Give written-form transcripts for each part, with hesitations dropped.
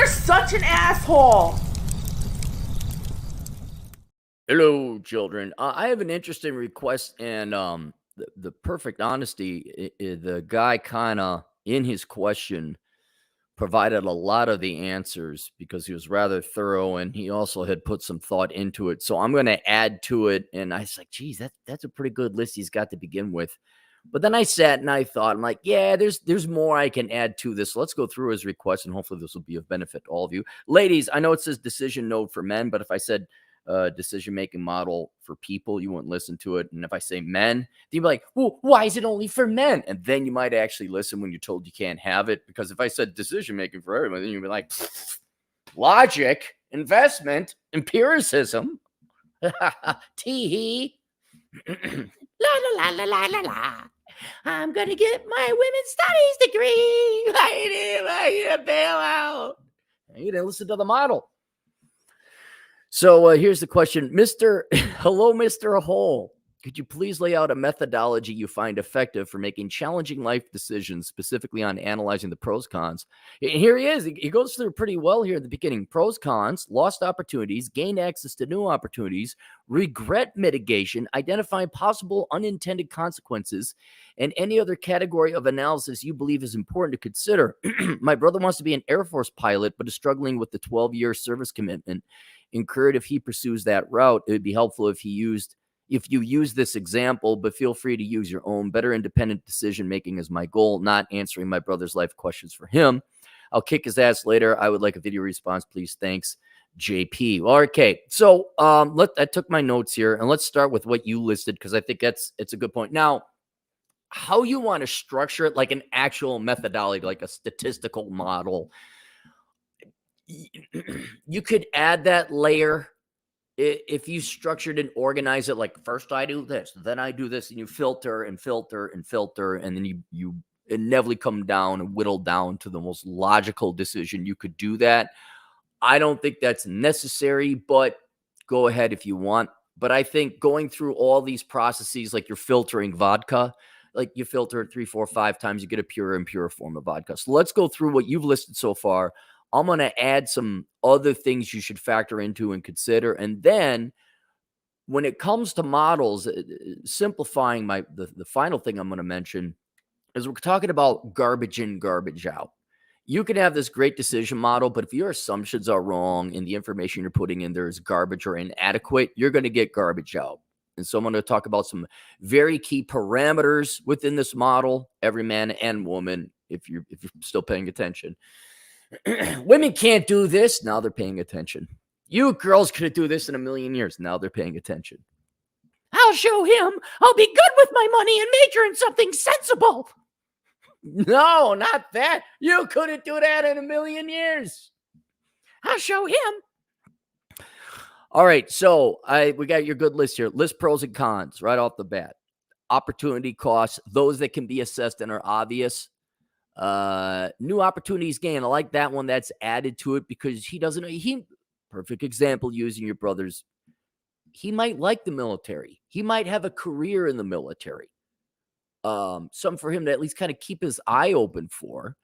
You're such an asshole. Hello, children. I have an interesting request, and the perfect honesty, the guy kind of in his question provided a lot of the answers because he was rather thorough, and he also had put some thought into it. So I'm going to add to it, and I was like, geez, that's a pretty good list he's got to begin with. But then I sat and I thought, I'm like, yeah, there's more I can add to this. Let's go through his request, and hopefully this will be of benefit to all of you. Ladies, I know it says decision node for men, but if I said decision-making model for people, you wouldn't listen to it. And if I say men, you'd be like, well, why is it only for men? And then you might actually listen when you're told you can't have it. Because if I said decision-making for everyone, then you'd be like, logic, investment, empiricism, tee-hee. La la la la la la la. I'm gonna get my women's studies degree. I need a bailout. You didn't listen to the model. So here's the question, Hello, Mr. Hole. Could you please lay out a methodology you find effective for making challenging life decisions, specifically on analyzing the pros, cons? Here he is. He goes through pretty well here at the beginning. Pros, cons, lost opportunities, gain access to new opportunities, regret mitigation, identifying possible unintended consequences, and any other category of analysis you believe is important to consider. My brother wants to be an Air Force pilot, but is struggling with the 12-year service commitment. Encouraged if he pursues that route. It would be helpful if you use this example, but feel free to use your own. Better independent decision making is my goal, not answering my brother's life questions for him. I'll kick his ass later. I would like a video response, please. Thanks, JP. Well, okay, so I took my notes here, and let's start with what you listed, because I think it's a good point. Now, how you want to structure it, like an actual methodology, like a statistical model, you could add that layer if you structured and organize it. Like, first I do this, then I do this, and you filter and filter and filter, and then you inevitably come down and whittle down to the most logical decision. You could do that. I don't think that's necessary, but go ahead if you want. But I think going through all these processes, like you're filtering vodka, like you filter it 3, 4, 5 times, you get a pure and pure form of vodka. So let's go through what you've listed so far. I'm going to add some other things you should factor into and consider. And then when it comes to models, simplifying the final thing I'm going to mention is we're talking about garbage in, garbage out. You can have this great decision model, but if your assumptions are wrong and the information you're putting in there is garbage or inadequate, you're going to get garbage out. And so I'm going to talk about some very key parameters within this model, every man and woman, if you're still paying attention. Women can't do this. Now they're paying attention. You girls couldn't do this in a million years. Now they're paying attention. I'll show him. I'll be good with my money and major in something sensible. No, not that. You couldn't do that in a million years. I'll show him. All right, so we got your good list here. List pros and cons right off the bat. Opportunity costs, those that can be assessed and are obvious. New opportunities gained. I like that one that's added to it because he doesn't know. Perfect example using your brother's. He might like the military. He might have a career in the military. Something for him to at least kind of keep his eye open for.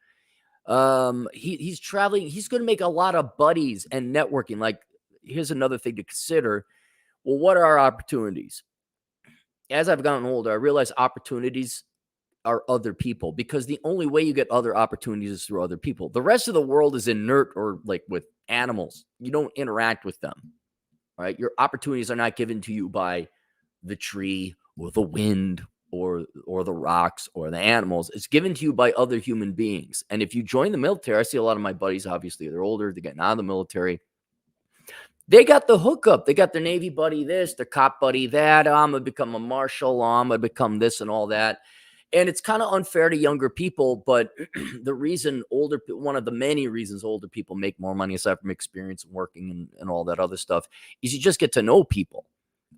He's traveling. He's going to make a lot of buddies and networking. Like, here's another thing to consider. Well, what are our opportunities? As I've gotten older, I realize opportunities are other people, because the only way you get other opportunities is through other people. The rest of the world is inert, or like with animals. You don't interact with them. All right. Your opportunities are not given to you by the tree or the wind or the rocks or the animals. It's given to you by other human beings. And if you join the military, I see a lot of my buddies, obviously they're older, they're getting out of the military. They got the hookup. They got their Navy buddy this, their cop buddy that. I'm going to become a marshal. I'm going to become this and all that. And it's kind of unfair to younger people, but the reason one of the many reasons older people make more money, aside from experience and working and all that other stuff, is you just get to know people.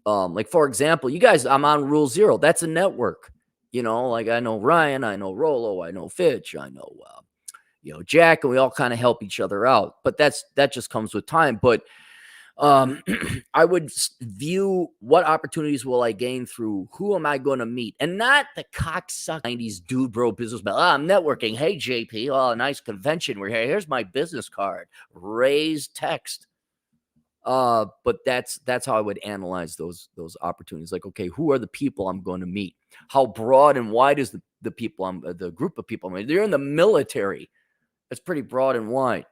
Like, for example, you guys, I'm on Rule Zero. That's a network. Like, I know Ryan, I know Rolo, I know Fitch, I know, Jack, and we all kind of help each other out. But that just comes with time. But I would view what opportunities will I gain through who am I going to meet, and not the cocksuck 90s dude bro businessman. I'm networking. Hey JP, oh, a nice convention. We're here. Here's my business card. Raise text. But that's how I would analyze those opportunities. Like, okay, who are the people I'm going to meet? How broad and wide is the people the group of people I'm meeting? They're in the military. That's pretty broad and wide.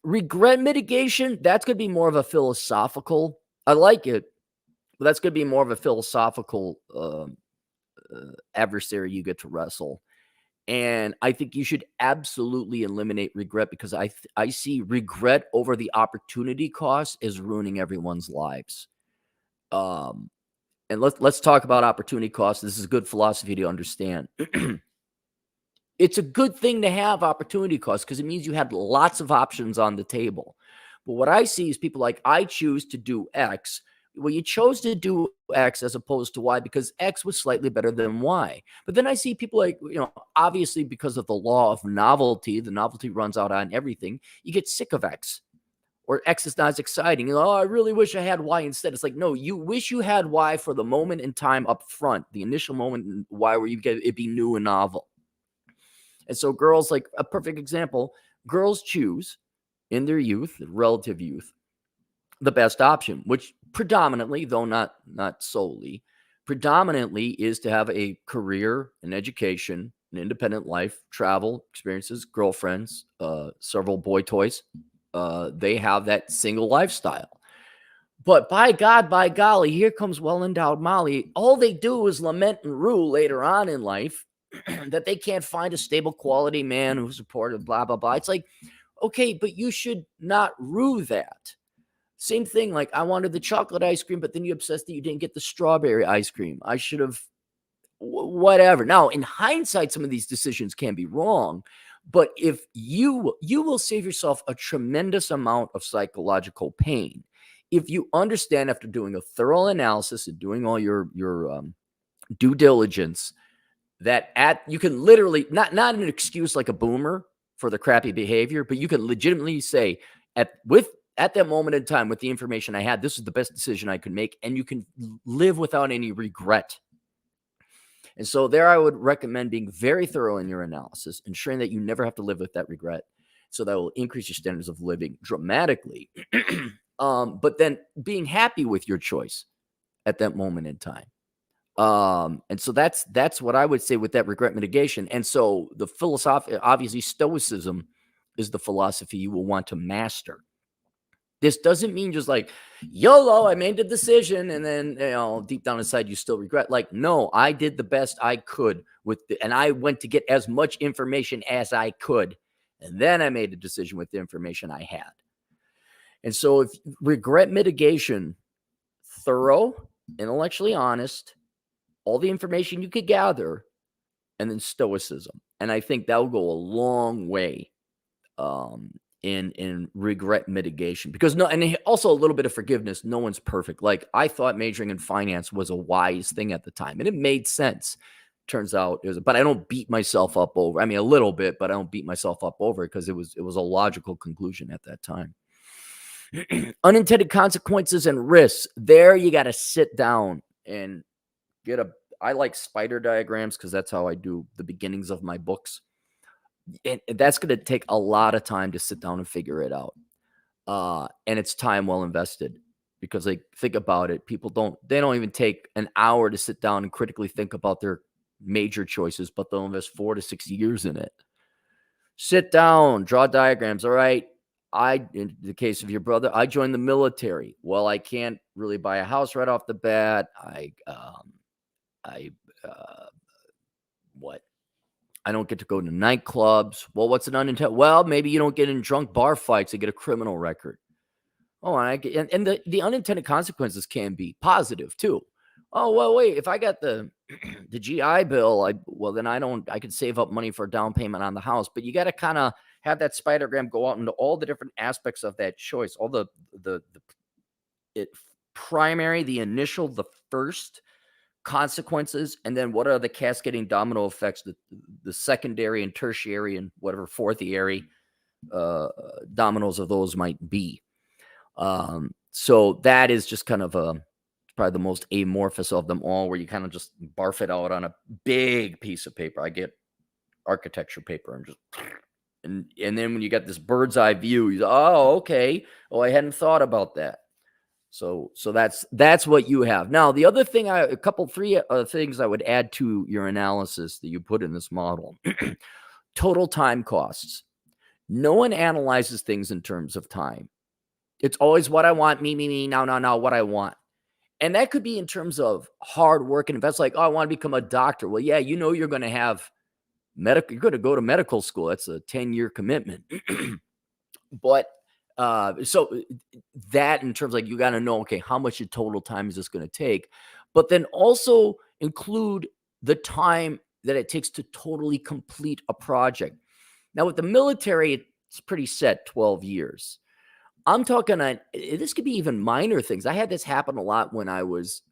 Regret mitigation, that's going to be more of a philosophical. I like it, but that's going to be more of a philosophical adversary you get to wrestle. And I think you should absolutely eliminate regret, because I see regret over the opportunity cost is ruining everyone's lives. And let's talk about opportunity cost. This is a good philosophy to understand. It's a good thing to have opportunity cost, because it means you had lots of options on the table. But what I see is people like, I choose to do X. Well, you chose to do X as opposed to Y because X was slightly better than Y. But then I see people like, obviously because of the law of novelty, the novelty runs out on everything. You get sick of X, or X is not as exciting. Oh, I really wish I had Y instead. It's like, no, you wish you had Y for the moment in time up front, the initial moment in Y where you get it be new and novel. And so girls, like a perfect example, girls choose in their youth, relative youth, the best option, which predominantly, though not solely, predominantly is to have a career, an education, an independent life, travel, experiences, girlfriends, several boy toys. They have that single lifestyle. But by God, by golly, here comes well-endowed Molly. All they do is lament and rue later on in life that they can't find a stable quality man who's supportive, blah, blah, blah. It's like, okay, but you should not rue that. Same thing, like I wanted the chocolate ice cream, but then you obsessed that you didn't get the strawberry ice cream. I should have, whatever. Now, in hindsight, some of these decisions can be wrong, but if you will save yourself a tremendous amount of psychological pain if you understand, after doing a thorough analysis and doing all your due diligence, that you can literally not an excuse like a boomer for the crappy behavior, but you can legitimately say at that moment in time, with the information I had, this is the best decision I could make, and you can live without any regret. And so there I would recommend being very thorough in your analysis, ensuring that you never have to live with that regret. So that will increase your standards of living dramatically. But then being happy with your choice at that moment in time. And so that's what I would say with that regret mitigation. And so the philosophy, obviously stoicism is the philosophy you will want to master. This doesn't mean just like, YOLO, I made the decision, and then deep down inside you still regret. Like, no, I did the best I could and I went to get as much information as I could, and then I made a decision with the information I had. And so if regret mitigation, thorough, intellectually honest, all the information you could gather, and then stoicism. And I think that will go a long way in regret mitigation, because and also a little bit of forgiveness. No one's perfect. Like, I thought majoring in finance was a wise thing at the time, and it made sense. Turns out it was, but I don't beat myself up over. I mean, a little bit, but I don't beat myself up over it, because it was a logical conclusion at that time. Unintended consequences and risks. There you got to sit down and I like spider diagrams, because that's how I do the beginnings of my books. And that's going to take a lot of time to sit down and figure it out. And it's time well invested, because, like, think about it. People don't even take an hour to sit down and critically think about their major choices, but they'll invest 4 to 6 years in it. Sit down, draw diagrams. All right. In the case of your brother, I joined the military. Well, I can't really buy a house right off the bat. I don't get to go to nightclubs. Well, what's an unintended? Well, maybe you don't get in drunk bar fights and get a criminal record. Oh, and the unintended consequences can be positive too. Oh, well, wait, if I got the GI Bill, then I could save up money for a down payment on the house. But you got to kind of have that spidergram go out into all the different aspects of that choice, all the primary, the initial, the first consequences, and then what are the cascading domino effects, the secondary and tertiary and whatever fourthiary dominoes of those might be. So that is just kind of probably the most amorphous of them all, where you kind of just barf it out on a big piece of paper. I get architecture paper and just and then when you got this bird's eye view, you okay. Oh, I hadn't thought about that. So that's what you have. Now, the other thing, three things I would add to your analysis that you put in this model: total time costs. No one analyzes things in terms of time. It's always what I want, me, now, what I want. And that could be in terms of hard work and invest. Like, oh, I want to become a doctor. Well, yeah, you're going to have you're going to go to medical school. That's a 10-year commitment. But so that in terms like you got to know, okay, how much of total time is this going to take? But then also include the time that it takes to totally complete a project. Now, with the military, it's pretty set 12 years. I'm talking on this could be even minor things. I had this happen a lot when I was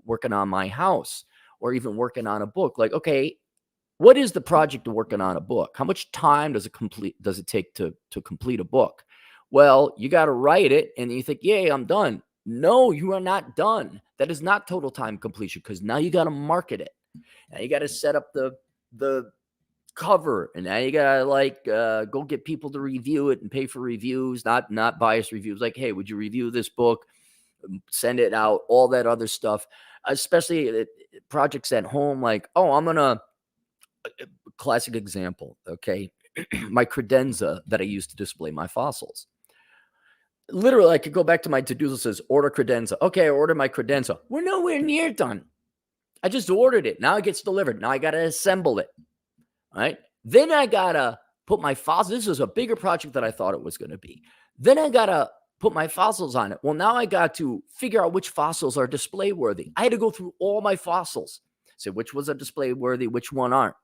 working on my house or even working on a book. Like, okay, what is the project of working on a book? How much time does it take to complete a book? Well, you got to write it and you think, yay, I'm done. No, you are not done. That is not total time completion, because now you got to market it. Now you got to set up the cover, and now you gotta go get people to review it and pay for reviews, not biased reviews. Like, hey, would you review this book? Send it out, all that other stuff, especially projects at home. Like, oh, I'm gonna classic example. Okay. My credenza that I use to display my fossils. Literally, I could go back to my to-do list, says order credenza. Okay, I ordered my credenza. We're nowhere near done. I just ordered it. Now it gets delivered. Now I got to assemble it. All right. Then I got to put my fossils. This is a bigger project than I thought it was going to be. Then I got to put my fossils on it. Well, now I got to figure out which fossils are display worthy. I had to go through all my fossils, say which ones are display worthy, which one aren't.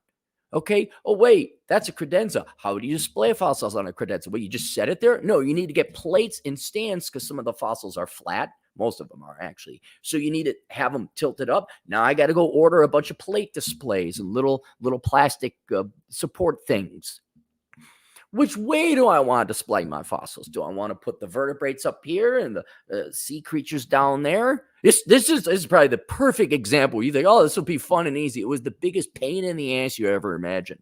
Okay. Oh, wait, that's a credenza. How do you display fossils on a credenza? Well, you just set it there? No, you need to get plates and stands, because some of the fossils are flat. Most of them are, actually. So you need to have them tilted up. Now I got to go order a bunch of plate displays and little plastic support things. Which way do I want to display my fossils? Do I want to put the vertebrates up here and the sea creatures down there? This is probably the perfect example. You think, oh, this will be fun and easy. It was the biggest pain in the ass you ever imagined.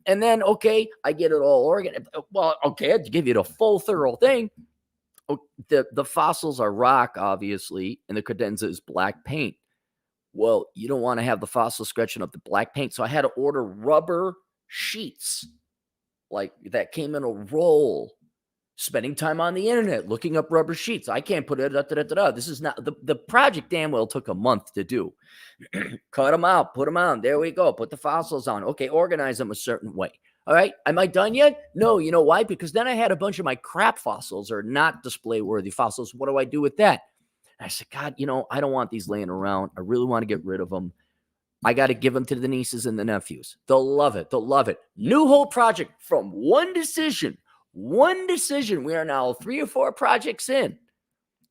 And then, okay, I get it all organized. Well, okay, I have to give you the full, thorough thing. The fossils are rock, obviously, and the credenza is black paint. Well, you don't want to have the fossils scratching up the black paint. So I had to order rubber sheets like that came in a roll, spending time on the internet, looking up rubber sheets. I can't put it. This is not the project. Damn well took a month to do. Cut them out, put them on. There we go. Put the fossils on. Okay, organize them a certain way. All right. Am I done yet? No. You know why? Because then I had a bunch of my crap fossils or not display worthy fossils. What do I do with that? And I said, God, I don't want these laying around. I really want to get rid of them. I got to give them to the nieces and the nephews. They'll love it. They'll love it. New whole project from one decision. One decision. We are now 3 or 4 projects in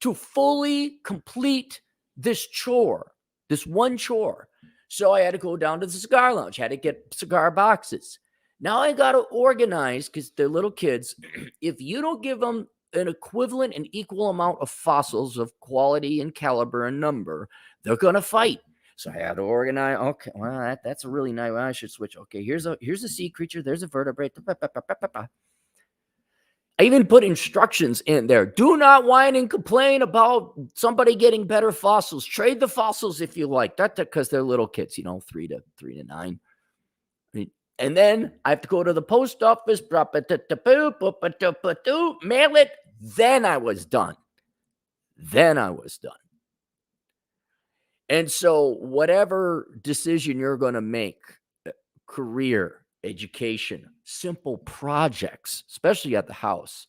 to fully complete this chore, this one chore. So I had to go down to the cigar lounge, had to get cigar boxes. Now I got to organize, because they're little kids. If you don't give them an equivalent and equal amount of fossils of quality and caliber and number, they're going to fight. So I had to organize. Okay, well, that's a really nice. I should switch. Okay, here's a sea creature. There's a vertebrate. I even put instructions in there. Do not whine and complain about somebody getting better fossils. Trade the fossils if you like. That's because they're little kids, 3 to 9. And then I have to go to the post office, mail it. Then I was done. And so whatever decision you're going to make, career, education, simple projects, especially at the house,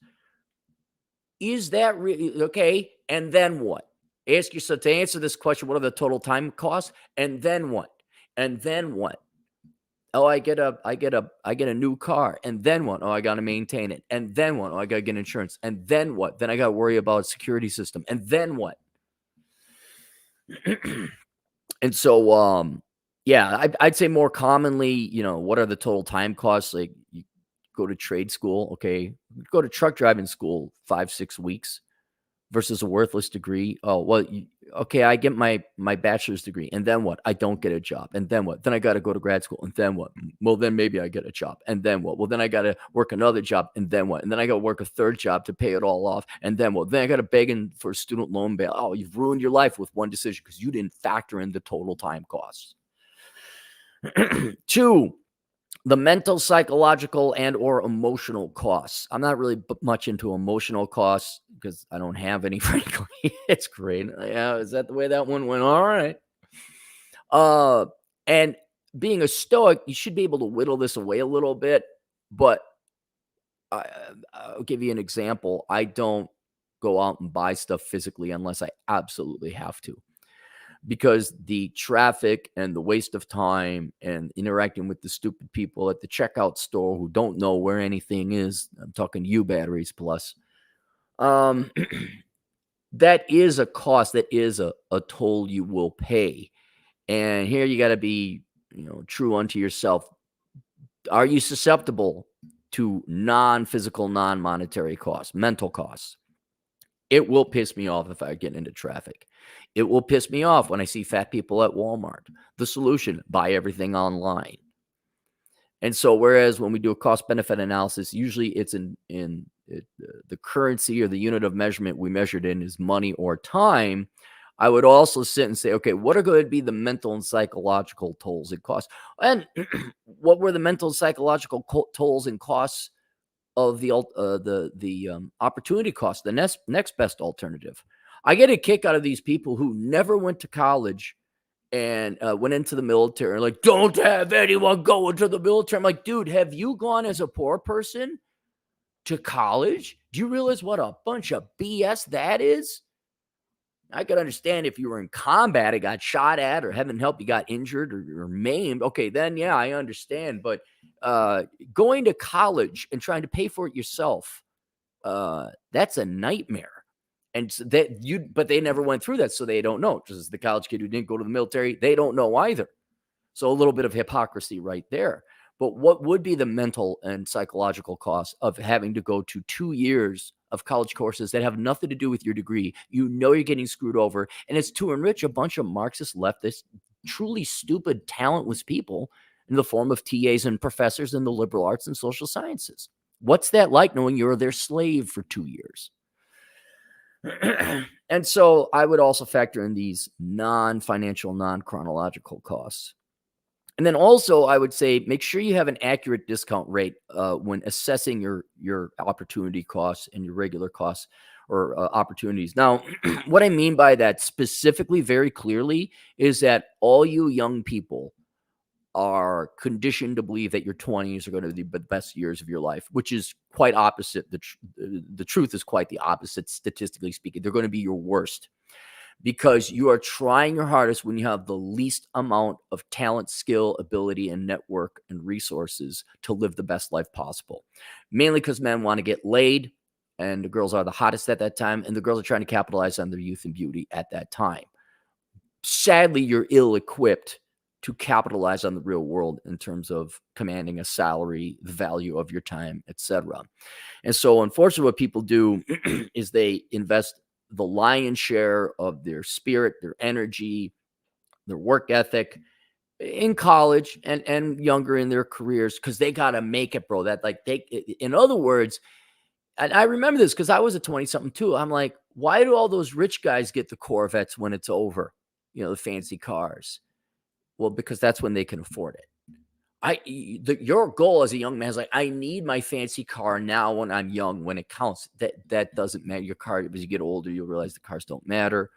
is that really okay? And then what? Ask yourself, to answer this question, what are the total time costs? And then what? Oh, I get a new car. And then what? Oh, I got to maintain it. And then what? Oh, I got to get insurance. And then what? Then I got to worry about security system. And then what? And so, yeah, I'd say more commonly, what are the total time costs? Like, go to trade school. Okay. Go to truck driving school 5-6 weeks versus a worthless degree. Oh, well, okay, I get my bachelor's degree, and then what? I don't get a job, and then what? Then I got to go to grad school, and then what? Well, then maybe I get a job, and then what? Well, then I got to work another job, and then what? And then I got to work a third job to pay it all off, and then what? Then I got to beg for a student loan bail. Oh, you've ruined your life with one decision because you didn't factor in the total time costs. 2, the mental, psychological, and or emotional costs. I'm not really much into emotional costs because I don't have any, frankly. It's great. Yeah, is that the way that one went? All right. And being a Stoic, you should be able to whittle this away a little bit, but I'll give you an example. I don't go out and buy stuff physically unless I absolutely have to, because the traffic and the waste of time and interacting with the stupid people at the checkout store who don't know where anything is. I'm talking U batteries plus. That is a cost. That is a toll you will pay. And here you got to be, true unto yourself. Are you susceptible to non-physical, non-monetary costs, mental costs? It will piss me off if I get into traffic. It will piss me off when I see fat people at Walmart. The solution, buy everything online. And so, whereas when we do a cost-benefit analysis, usually it's in the currency or the unit of measurement we measured in is money or time. I would also sit and say, okay, what are going to be the mental and psychological tolls and costs? And what were the mental and psychological tolls and costs of the opportunity cost, the next best alternative? I get a kick out of these people who never went to college and went into the military, like, don't have anyone go into the military. I'm like, dude, have you gone as a poor person to college? Do you realize what a bunch of BS that is? I could understand if you were in combat, it got shot at, or heaven help, you got injured or maimed. Okay, then yeah, I understand. But going to college and trying to pay for it yourself, that's a nightmare. And so but they never went through that, so they don't know. Just as the college kid who didn't go to the military, they don't know either. So a little bit of hypocrisy right there. But what would be the mental and psychological cost of having to go to 2 years of college courses that have nothing to do with your degree? You're getting screwed over, and it's to enrich a bunch of Marxist, leftist, truly stupid, talentless people in the form of TAs and professors in the liberal arts and social sciences. What's that like, knowing you're their slave for 2 years? And so I would also factor in these non-financial, non-chronological costs. And then also I would say, make sure you have an accurate discount rate when assessing your opportunity costs and your regular costs or opportunities. Now, what I mean by that specifically, very clearly, is that all you young people are conditioned to believe that your 20s are going to be the best years of your life, which is quite opposite. The truth is quite the opposite, statistically speaking. They're going to be your worst, because you are trying your hardest when you have the least amount of talent, skill, ability, and network and resources to live the best life possible. Mainly because men want to get laid, and the girls are the hottest at that time, and the girls are trying to capitalize on their youth and beauty at that time. Sadly, you're ill-equipped to capitalize on the real world in terms of commanding a salary, the value of your time, etc. And so, unfortunately, what people do is they invest the lion's share of their spirit, their energy, their work ethic in college and younger in their careers, because they got to make it, bro. That, like, in other words, and I remember this because I was a 20-something too. I'm like, why do all those rich guys get the Corvettes when it's over? The fancy cars. Well, because that's when they can afford it. Your goal as a young man is like, I need my fancy car now when I'm young, when it counts. That doesn't matter. Your car, as you get older, you'll realize the cars don't matter.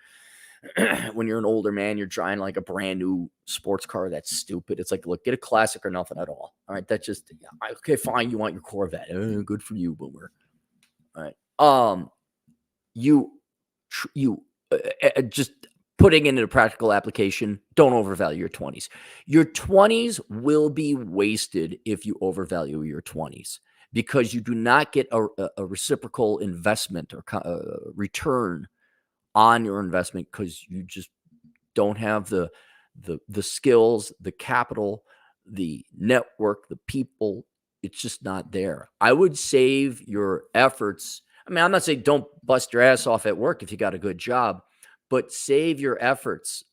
When you're an older man, you're driving like a brand new sports car. That's stupid. It's like, look, get a classic or nothing at all. All right. That's just, okay, fine. You want your Corvette. Good for you, boomer. All right. You just putting it into practical application, don't overvalue your 20s. Your 20s will be wasted if you overvalue your 20s, because you do not get a reciprocal investment or return on your investment, because you just don't have the skills, the capital, the network, the people, It's just not there. I would save your efforts. I mean, I'm not saying don't bust your ass off at work if you got a good job, but save your efforts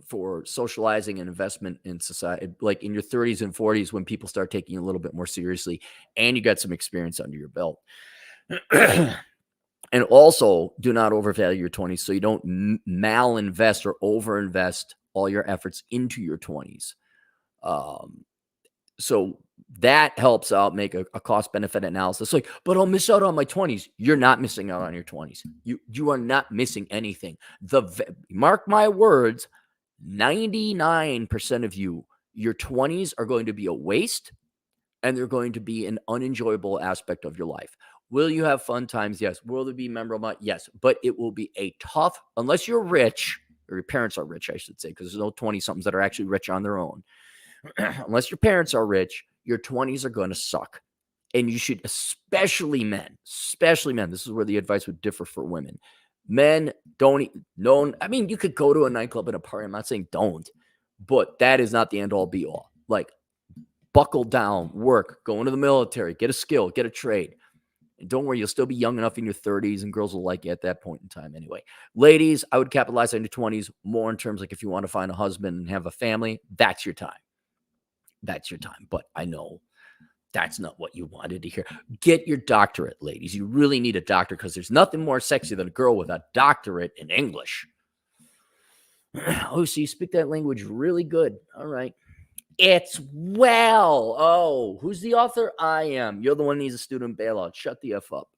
for socializing and investment in society, like in your 30s and 40s when people start taking you a little bit more seriously and you got some experience under your belt. And also, do not overvalue your 20s so you don't malinvest or overinvest all your efforts into your 20s. So that helps out make a cost benefit analysis. Like, but I'll miss out on my 20s. You're not missing out on your 20s. You are not missing anything. Mark my words, 99% of you, your 20s are going to be a waste and they're going to be an unenjoyable aspect of your life. Will you have fun times? Yes. Will there be memorable? Yes. But it will be a tough, unless you're rich, or your parents are rich, I should say, because there's no 20-somethings that are actually rich on their own. Unless your parents are rich, your 20s are going to suck. And you should, especially men, this is where the advice would differ for women. Men don't know. I mean, you could go to a nightclub and a party. I'm not saying don't, but that is not the end all be all. Like, buckle down, work, go into the military, get a skill, get a trade. And don't worry, you'll still be young enough in your 30s and girls will like you at that point in time anyway. Ladies, I would capitalize on your 20s more in terms like if you want to find a husband and have a family, that's your time. That's your time. But I know that's not what you wanted to hear. Get your doctorate, ladies. You really need a doctor because there's nothing more sexy than a girl with a doctorate in English. Oh, so you speak that language really good. All right. It's well. Oh, who's the author? I am. You're the one who needs a student bailout. Shut the F up.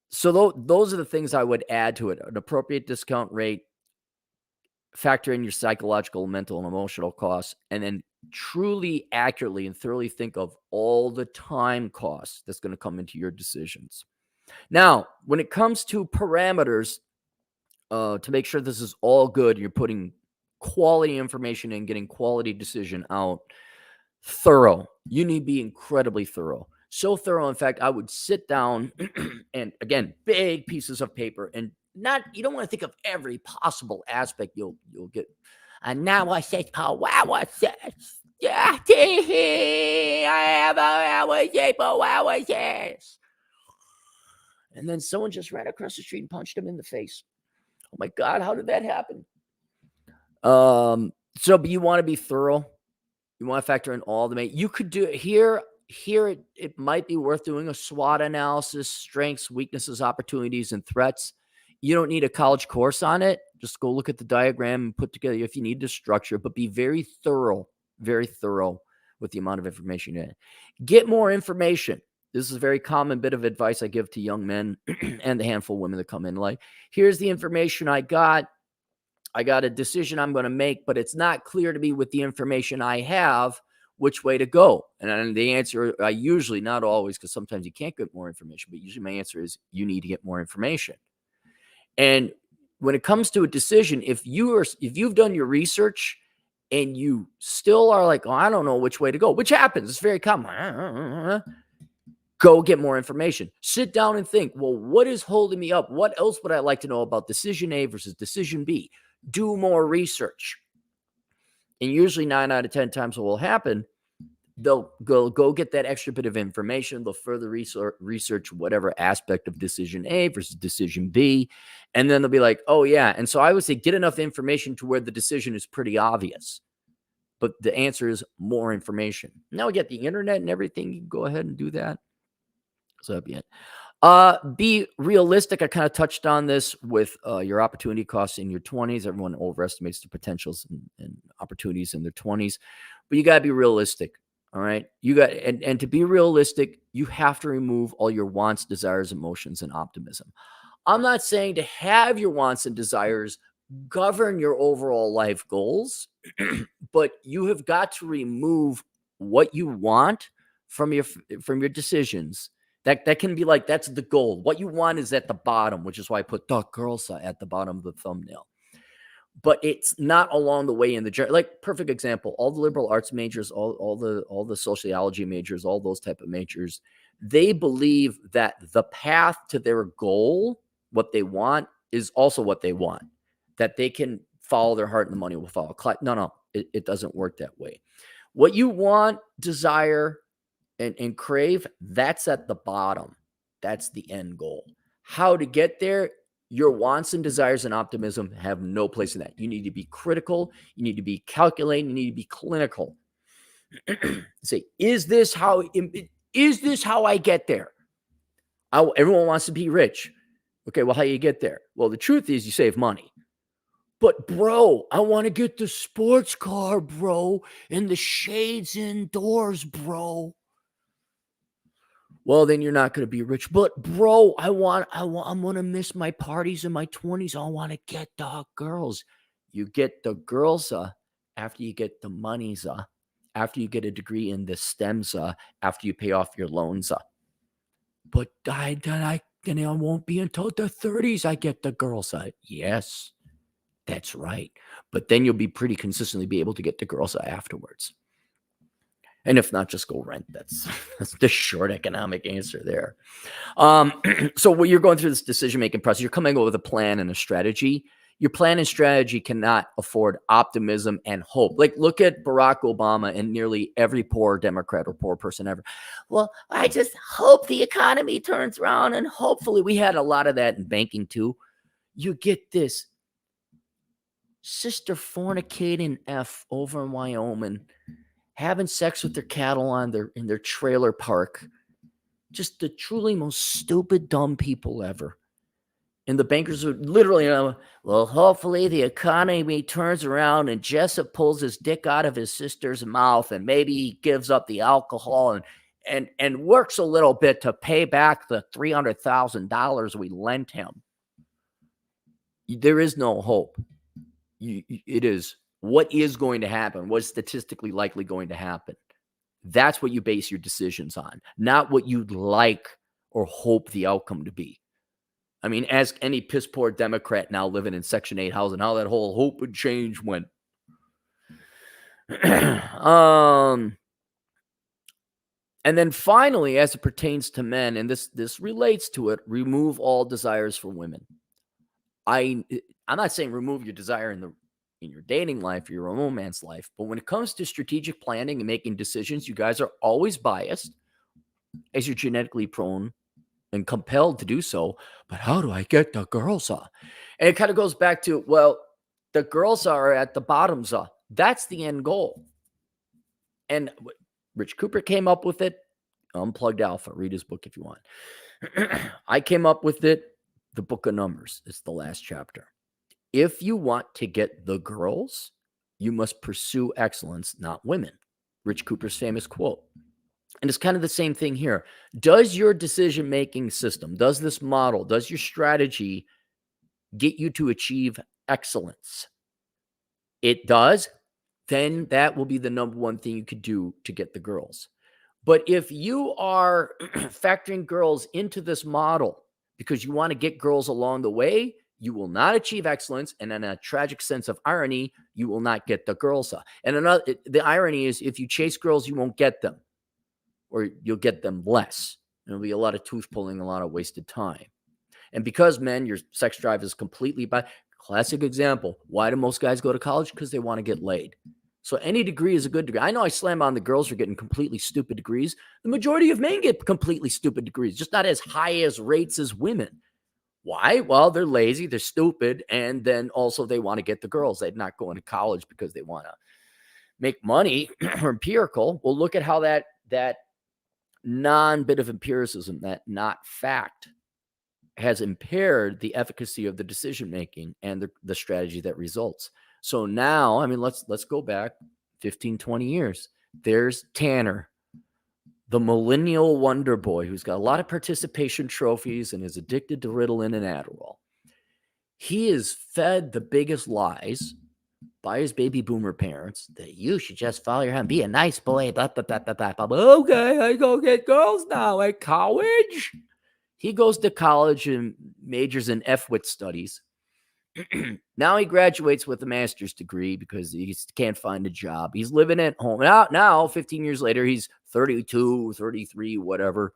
So those are the things I would add to it. An appropriate discount rate, factor in your psychological, mental, and emotional costs, and then truly, accurately, and thoroughly think of all the time costs that's going to come into your decisions. Now, when it comes to parameters, to make sure this is all good, you're putting quality information in, getting quality decision out, thorough. You need to be incredibly thorough. So thorough, in fact, I would sit down and, again, big pieces of paper, and you don't want to think of every possible aspect you'll get. And now I say, oh, wow, what's this? Yeah, I have what's this? And then someone just ran across the street and punched him in the face. Oh my God, how did that happen? But you want to be thorough. You want to factor in all the you could do it here. It might be worth doing a SWOT analysis, strengths, weaknesses, opportunities, and threats. You don't need a college course on it. Just go look at the diagram and put together if you need to structure, but be very thorough with the amount of information in it. Get more information. This is a very common bit of advice I give to young men and the handful of women that come in. Like, here's the information I got. I got a decision I'm going to make, but it's not clear to me with the information I have which way to go. And the answer, I usually, not always, because sometimes you can't get more information, but usually my answer is you need to get more information. And when it comes to a decision, if you've done your research and you still are like, oh, I don't know which way to go, which happens, it's very common. Go get more information. Sit down and think, well, what is holding me up? What else would I like to know about decision A versus decision B? Do more research. And usually 9 out of 10 times what will happen, they'll go get that extra bit of information. They'll further research whatever aspect of decision A versus decision B. And then they'll be like, oh, yeah. And so I would say get enough information to where the decision is pretty obvious. But the answer is more information. Now we get the internet and everything. You can go ahead and do that. So that'd be it. Be realistic. I kind of touched on this with your opportunity costs in your 20s. Everyone overestimates the potentials and opportunities in their 20s, but you got to be realistic. All right. You got, and to be realistic, you have to remove all your wants, desires, emotions, and optimism. I'm not saying to have your wants and desires govern your overall life goals, but you have got to remove what you want from your decisions. That can be like, that's the goal. What you want is at the bottom, which is why I put the girls at the bottom of the thumbnail. But it's not along the way in the journey. Like, perfect example, all the liberal arts majors, all the sociology majors, all those type of majors, they believe that the path to their goal, what they want, is also what they want. That they can follow their heart and the money will follow. No, it doesn't work that way. What you want, desire, and crave, that's at the bottom. That's the end goal. How to get there, your wants and desires and optimism have no place in that. You need to be critical. You need to be calculating. You need to be clinical. Say, is this how I get there? Everyone wants to be rich. Okay, well, how you get there? Well, the truth is you save money. But bro, I want to get the sports car, bro, and the shades indoors, bro. Well, then you're not going to be rich. But bro, I'm going to miss my parties in my 20s. I want to get the girls. You get the girls after you get the monies, after you get a degree in the STEMs, after you pay off your loans. But then it won't be until the 30s I get the girls. Yes, that's right. But then you'll be pretty consistently be able to get the girls afterwards. And if not, just go rent. That's the short economic answer there. So when you're going through this decision-making process, you're coming up with a plan and a strategy. Your plan and strategy cannot afford optimism and hope. Like, look at Barack Obama and nearly every poor Democrat or poor person ever. Well, I just hope the economy turns around, and hopefully we had a lot of that in banking too. You get this sister fornicating F over in Wyoming, having sex with their cattle in their trailer park. Just the truly most stupid, dumb people ever. And the bankers would literally, well, hopefully the economy turns around and Jessup pulls his dick out of his sister's mouth and maybe he gives up the alcohol and works a little bit to pay back the $300,000 we lent him. There is no hope. It is what is going to happen, what is statistically likely going to happen. That's what you base your decisions on, not what you'd like or hope the outcome to be. I mean, ask any piss poor Democrat now living in Section 8 housing how that whole hope and change went. And then finally, as it pertains to men, and this relates to it, remove all desires for women. I'm not saying remove your desire in your dating life or your romance life, but when it comes to strategic planning and making decisions, you guys are always biased as you're genetically prone and compelled to do so. But how do I get the girls? And it kind of goes back to, well, the girls are at the bottoms. That's the end goal. And Rich Cooper came up with it. Unplugged Alpha. Read his book if you want. I came up with it. The Book of Numbers. It's the last chapter. If you want to get the girls, you must pursue excellence, not women. Rich Cooper's famous quote. And it's kind of the same thing here. Does your decision-making system, does this model, does your strategy get you to achieve excellence? It does. Then that will be the number one thing you could do to get the girls. But if you are factoring girls into this model because you want to get girls along the way, you will not achieve excellence. And in a tragic sense of irony, you will not get the girls. And the irony is if you chase girls, you won't get them. Or you'll get them less. There'll be a lot of tooth pulling, a lot of wasted time. And because men, your sex drive is completely by classic example. Why do most guys go to college? Because they want to get laid. So any degree is a good degree. I know I slam on the girls for getting completely stupid degrees. The majority of men get completely stupid degrees, just not as high as rates as women. Why? Well, they're lazy, they're stupid, and then also they want to get the girls. They're not going to college because they want to make money or empirical. Well, look at how that non-bit of empiricism, that not fact, has impaired the efficacy of the decision-making and the strategy that results. So now, I mean, let's go back 15, 20 years. There's Tanner, the millennial wonder boy who's got a lot of participation trophies and is addicted to Ritalin and Adderall. He is fed the biggest lies by his baby boomer parents that you should just follow your hand, be a nice boy, blah, blah, blah, blah, blah, blah. Okay, I go get girls now at college. He goes to college and majors in F-wit studies. Now he graduates with a master's degree because he can't find a job. He's living at home. Now 15 years later, he's 32, 33, whatever,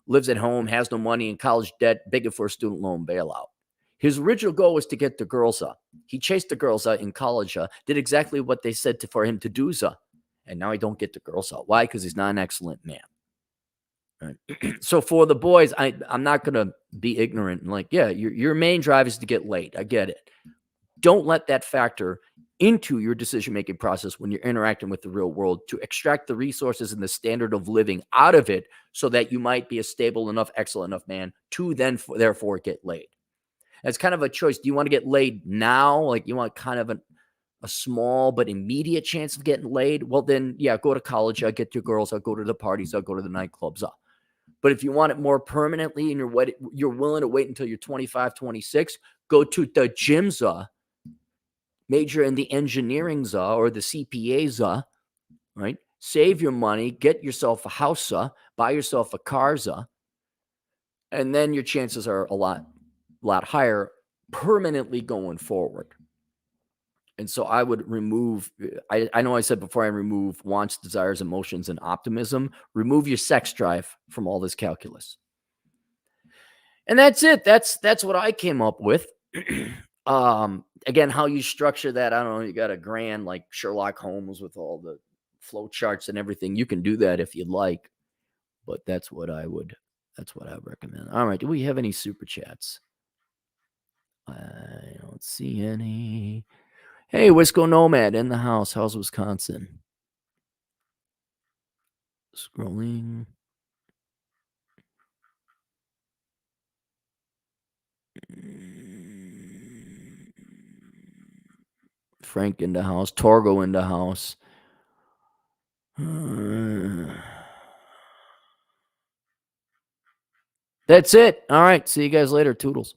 lives at home, has no money, in college debt, begging for a student loan bailout. His original goal was to get the girls up. He chased the girls out in college, did exactly what they said for him to do. And now I don't get the girls out. Why? Because he's not an excellent man. Right. So for the boys, I'm not going to be ignorant and like, yeah, your main drive is to get laid. I get it. Don't let that factor into your decision-making process when you're interacting with the real world, to extract the resources and the standard of living out of it so that you might be a stable enough, excellent enough man to then therefore get laid. It's kind of a choice. Do you want to get laid now? Like you want kind of a small but immediate chance of getting laid? Well, then, yeah, go to college. I'll get your girls. I'll go to the parties. I'll go to the nightclubs. But if you want it more permanently and you're willing to wait until you're 25, 26, go to the gyms, major in the engineering or the CPA, right? Save your money, get yourself a house, buy yourself a car, and then your chances are a lot higher permanently going forward. And so I would remove, I know I said before, I remove wants, desires, emotions, and optimism. Remove your sex drive from all this calculus. And that's it. That's what I came up with. Again, how you structure that, I don't know. You got a grand like Sherlock Holmes with all the flow charts and everything. You can do that if you'd like, but that's what I recommend. All right. Do we have any super chats? I don't see any. Hey, Wisco Nomad in the house. How's Wisconsin? Scrolling. Frank in the house. Torgo in the house. That's it. All right. See you guys later. Toodles.